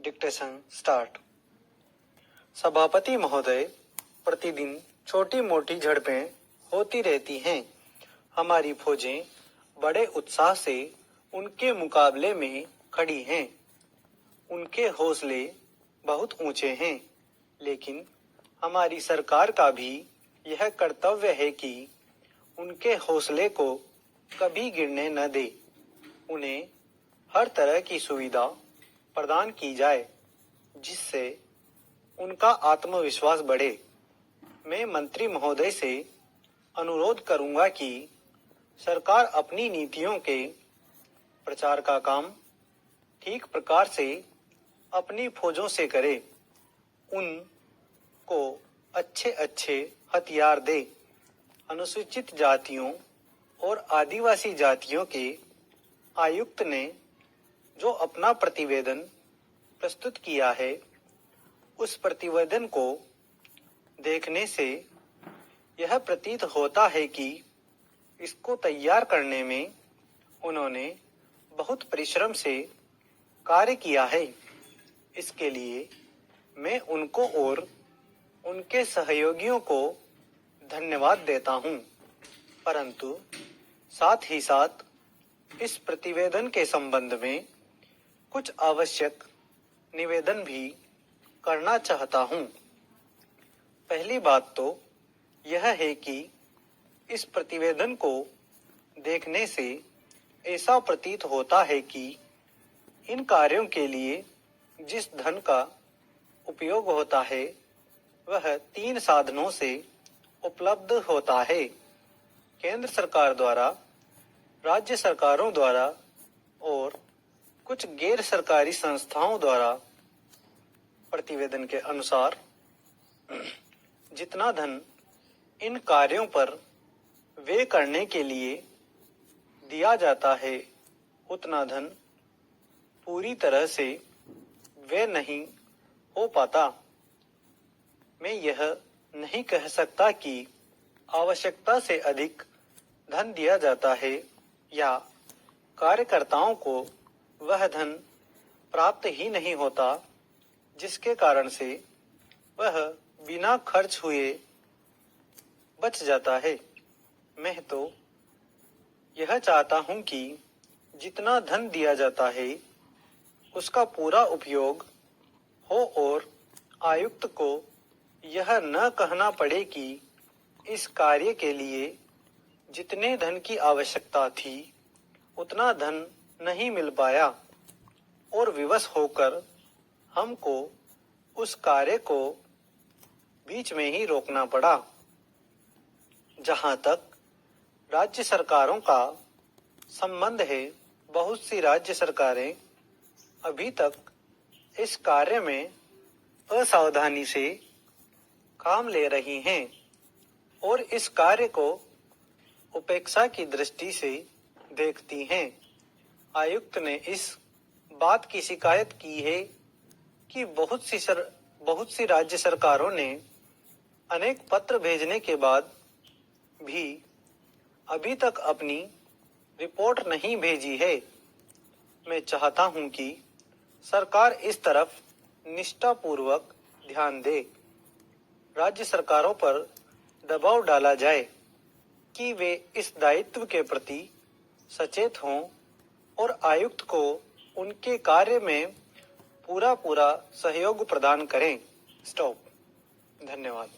Dictation start. सभापति महोदय, प्रतिदिन छोटी मोटी झड़पें होती रहती हैं। हमारी फौजें बड़े उत्साह से उनके मुकाबले में खड़ी हैं। उनके हौसले बहुत ऊंचे हैं, लेकिन हमारी सरकार का भी यह कर्तव्य है कि उनके हौसले को कभी गिरने न दे। उन्हें हर तरह की सुविधा प्रदान की जाए, जिससे उनका आत्मविश्वास बढ़े। मैं मंत्री महोदय से अनुरोध करूंगा कि सरकार अपनी नीतियों के प्रचार का काम ठीक प्रकार से अपनी फौजों से करे। उनको अच्छे अच्छे हथियार दे। अनुसूचित जातियों और आदिवासी जातियों के आयुक्त ने जो अपना प्रतिवेदन प्रस्तुत किया है, उस प्रतिवेदन को देखने से यह प्रतीत होता है कि इसको तैयार करने में उन्होंने बहुत परिश्रम से कार्य किया है। इसके लिए मैं उनको और उनके सहयोगियों को धन्यवाद देता हूं। परंतु साथ ही साथ इस प्रतिवेदन के संबंध में कुछ आवश्यक निवेदन भी करना चाहता हूं। पहली बात तो यह है कि इस प्रतिवेदन को देखने से ऐसा प्रतीत होता है कि इन कार्यों के लिए जिस धन का उपयोग होता है, वह 3 साधनों से उपलब्ध होता है: केंद्र सरकार द्वारा, राज्य सरकारों द्वारा और कुछ गैर सरकारी संस्थाओं द्वारा। प्रतिवेदन के अनुसार जितना धन इन कार्यों पर व्यय करने के लिए दिया जाता है, उतना धन पूरी तरह से व्यय नहीं हो पाता। मैं यह नहीं कह सकता कि आवश्यकता से अधिक धन दिया जाता है या कार्यकर्ताओं को वह धन प्राप्त ही नहीं होता, जिसके कारण से वह बिना खर्च हुए बच जाता है। मैं तो यह चाहता हूं कि जितना धन दिया जाता है, उसका पूरा उपयोग हो और आयुक्त को यह न कहना पड़े कि इस कार्य के लिए जितने धन की आवश्यकता थी, उतना धन नहीं मिल पाया और विवश होकर हमको उस कार्य को बीच में ही रोकना पड़ा। जहां तक राज्य सरकारों का संबंध है, बहुत सी राज्य सरकारें अभी तक इस कार्य में असावधानी से काम ले रही हैं और इस कार्य को उपेक्षा की दृष्टि से देखती हैं। आयुक्त ने इस बात की शिकायत की है कि बहुत सी राज्य सरकारों ने अनेक पत्र भेजने के बाद भी अभी तक अपनी रिपोर्ट नहीं भेजी है। मैं चाहता हूं कि सरकार इस तरफ निष्ठापूर्वक ध्यान दे। राज्य सरकारों पर दबाव डाला जाए कि वे इस दायित्व के प्रति सचेत हों और आयुक्त को उनके कार्य में पूरा सहयोग प्रदान करें। स्टॉप। धन्यवाद।